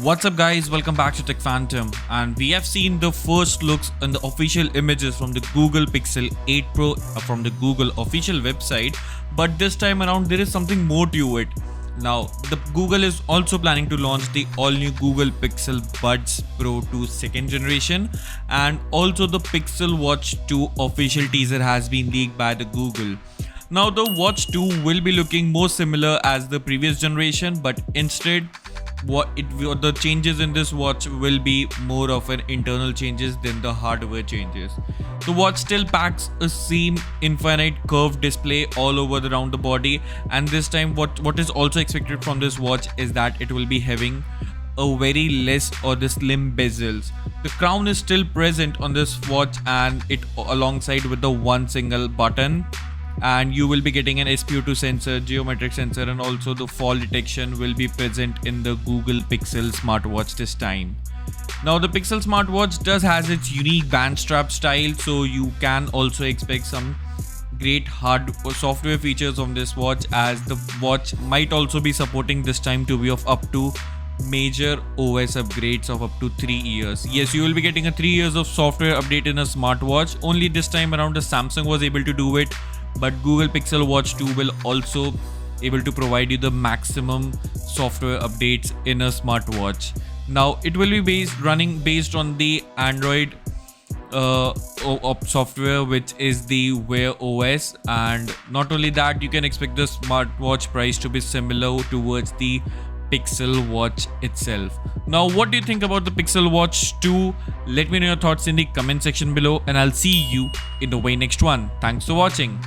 What's up guys, welcome back to Tech Phantom, and we have seen the first looks and the official images from the Google Pixel 8 Pro from the Google official website, but this time around there is something more to it. Now, the Google is also planning to launch the all-new Google Pixel Buds Pro 2 second generation, and also the Pixel Watch 2 official teaser has been leaked by the Google. Now, the Watch 2 will be looking more similar as the previous generation, but instead the changes in this watch will be more of an internal changes than the hardware changes. The watch still packs a same infinite curved display all over around the body, and this time what is also expected from this watch is that it will be having a very less or the slim bezels. The crown is still present on this watch, and it alongside with the one single button, and you will be getting an SpO2 sensor, geometric sensor, and also the fall detection will be present in the Google Pixel smartwatch this time. Now, the Pixel smartwatch does has its unique band strap style, so you can also expect some great hard software features on this watch, as the watch might also be supporting this time to be of up to major OS upgrades of up to 3 years. Yes, you will be getting a 3 years of software update in a smartwatch. Only this time around the Samsung was able to do it, but Google Pixel Watch 2 will also able to provide you the maximum software updates in a smartwatch. Now, it will be running based on the Android software, which is the Wear OS, and not only that, you can expect the smartwatch price to be similar towards the Pixel Watch itself. Now, what do you think about the Pixel Watch 2? Let me know your thoughts in the comment section below, and I'll see you in the very next one. Thanks for watching.